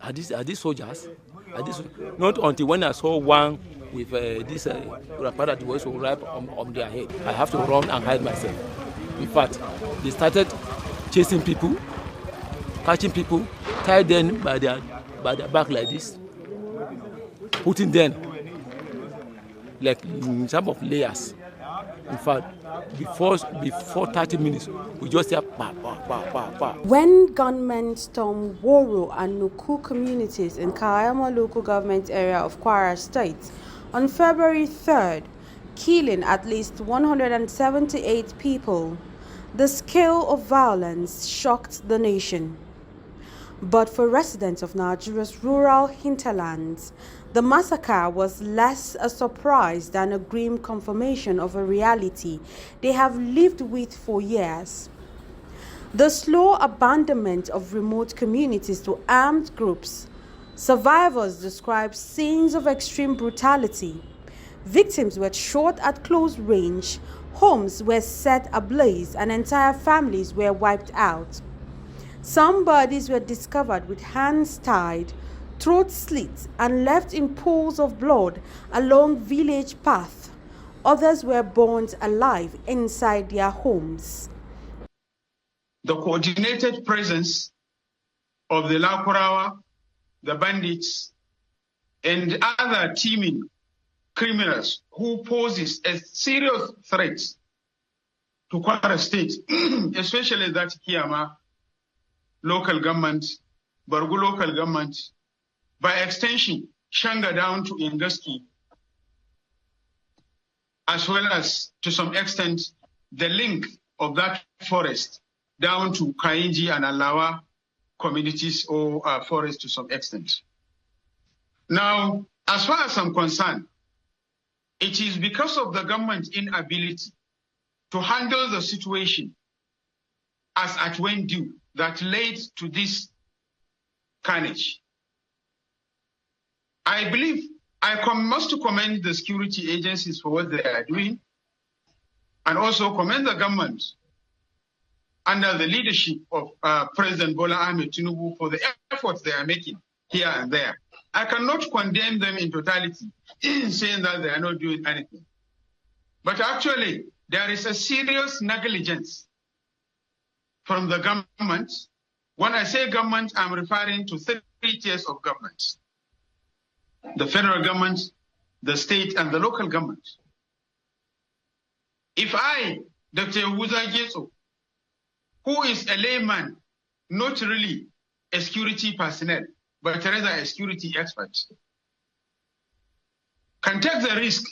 Are these soldiers? Not until when I saw one with this wrapper that was wrapped on their head, I have to run and hide myself. In fact, they started chasing people, catching people, tied them by their back like this, putting them like in some of layers. In fact, before 30 minutes, we just hear pa, pa, pa, pa, pa. When gunmen stormed Woro and Nuku communities in Kaiama local government area of Kwara State on February 3rd, killing at least 178 people, the scale of violence shocked the nation. But for residents of Nigeria's rural hinterlands, the massacre was less a surprise than a grim confirmation of a reality they have lived with for years. The slow abandonment of remote communities to armed groups. Survivors describe scenes of extreme brutality. Victims were shot at close range, homes were set ablaze, and entire families were wiped out. Some bodies were discovered with hands tied, throats slit, and left in pools of blood along village paths. Others were burned alive inside their homes. The coordinated presence of the Lakurawa, the bandits, and other teaming criminals who poses a serious threat to Kwara State, especially that Kaiama local government, Bargu local government, by extension, Shanga down to Ingaski, as well as, to some extent, the link of that forest down to Kainji and Alawa communities or forests to some extent. Now, as far as I'm concerned, it is because of the government's inability to handle the situation as at when due that led to this carnage. I believe I must commend the security agencies for what they are doing, and also commend the government under the leadership of President Bola Ahmed Tinubu for the efforts they are making here and there. I cannot condemn them in totality in saying that they are not doing anything. But actually, there is a serious negligence from the government. When I say government, I'm referring to 3 tiers of government: the federal government, the state, and the local government. If I, Dr. Huza Jeso, who is a layman, not really a security personnel, but rather a security expert, can take the risk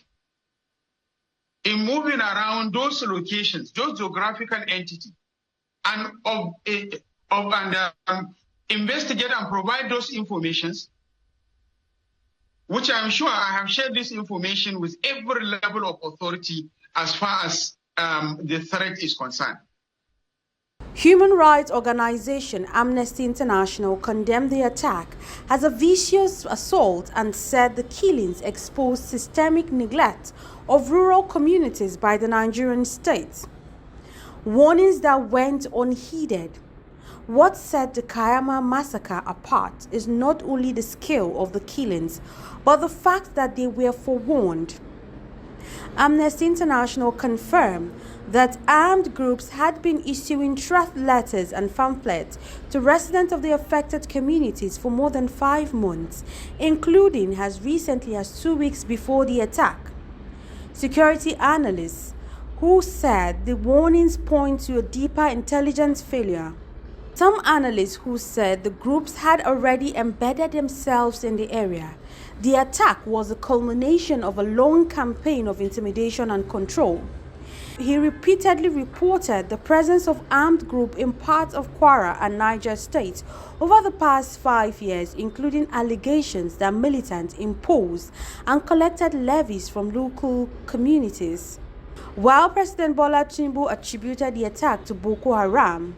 in moving around those locations, those geographical entities, and investigate and provide those informations, which I'm sure I have shared this information with every level of authority as far as the threat is concerned. Human rights organization Amnesty International condemned the attack as a vicious assault and said the killings exposed systemic neglect of rural communities by the Nigerian state. Warnings that went unheeded. What set the Kaiama Massacre apart is not only the scale of the killings, but the fact that they were forewarned. Amnesty International confirmed that armed groups had been issuing threat letters and pamphlets to residents of the affected communities for more than 5 months, including as recently as 2 weeks before the attack. Security analysts who said the warnings point to a deeper intelligence failure. Some analysts who said the groups had already embedded themselves in the area. The attack was a culmination of a long campaign of intimidation and control. He repeatedly reported the presence of armed groups in parts of Kwara and Niger states over the past 5 years, including allegations that militants imposed and collected levies from local communities. While President Bola Tinubu attributed the attack to Boko Haram,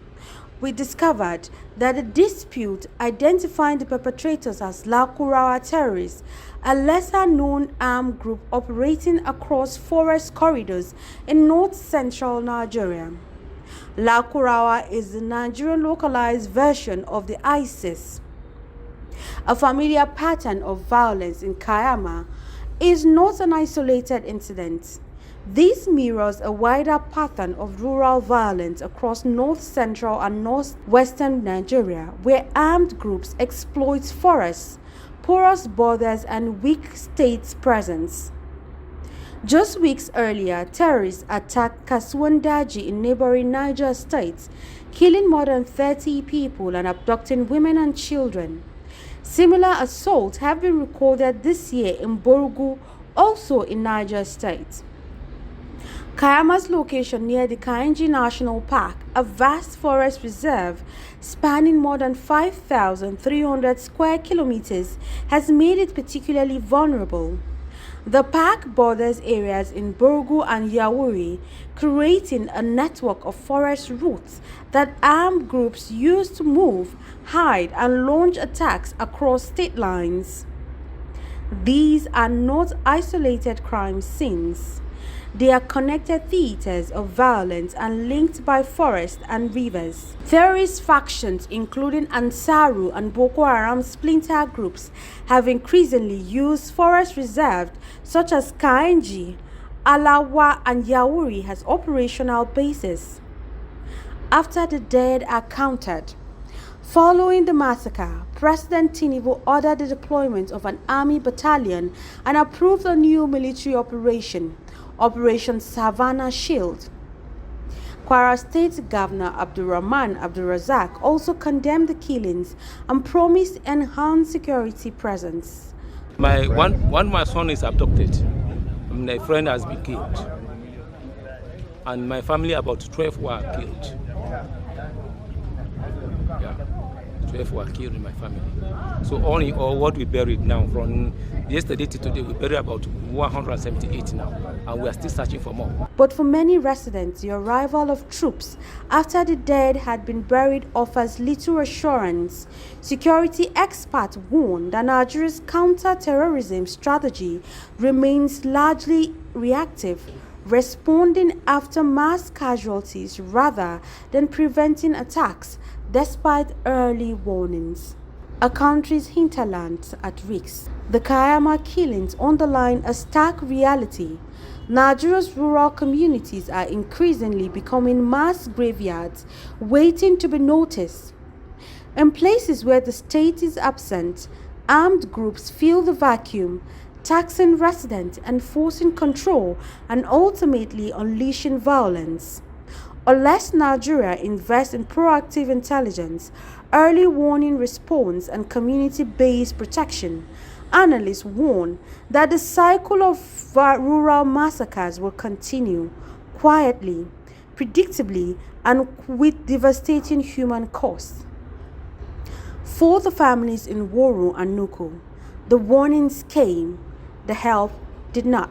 we discovered that the dispute identifying the perpetrators as Lakurawa terrorists, a lesser-known armed group operating across forest corridors in north-central Nigeria. Lakurawa is the Nigerian localized version of the ISIS. A familiar pattern of violence in Kaiama is not an isolated incident. This mirrors a wider pattern of rural violence across north-central and northwestern Nigeria, where armed groups exploit forests, porous borders, and weak state presence. Just weeks earlier, terrorists attacked Kasuandaji in neighboring Niger State, killing more than 30 people and abducting women and children. Similar assaults have been recorded this year in Borgu, also in Niger State. Kaiama's location near the Kainji National Park, a vast forest reserve spanning more than 5,300 square kilometers, has made it particularly vulnerable. The park borders areas in Borgu and Yawuri, creating a network of forest routes that armed groups use to move, hide, and launch attacks across state lines. These are not isolated crime scenes. They are connected theaters of violence and linked by forests and rivers. Terrorist factions, including Ansaru and Boko Haram splinter groups, have increasingly used forest reserves such as Kainji, Alawa, and Yawuri as operational bases. After the dead are counted. Following the massacre, President Tinubu ordered the deployment of an army battalion and approved a new military operation, Operation Savannah Shield. Kwara State Governor Abdurrahman Abdulrazak also condemned the killings and promised enhanced security presence. My son is abducted. My friend has been killed. And my family, about 12 were killed. Yeah, 12 were killed in my family. So all in all, what we buried now, from yesterday to today, we buried about 178 now, and we are still searching for more. But for many residents, the arrival of troops after the dead had been buried offers little assurance. Security experts warn that Nigeria's counter-terrorism strategy remains largely reactive, responding after mass casualties rather than preventing attacks, despite early warnings. A country's hinterlands at risk. The Kaiama killings underline a stark reality. Nigeria's rural communities are increasingly becoming mass graveyards waiting to be noticed. In places where the state is absent, armed groups fill the vacuum, taxing residents, enforcing control, and ultimately unleashing violence. Unless Nigeria invests in proactive intelligence, early warning response, and community-based protection, analysts warn that the cycle of rural massacres will continue quietly, predictably, and with devastating human costs. For the families in Woru and Nuku, the warnings came, the help did not.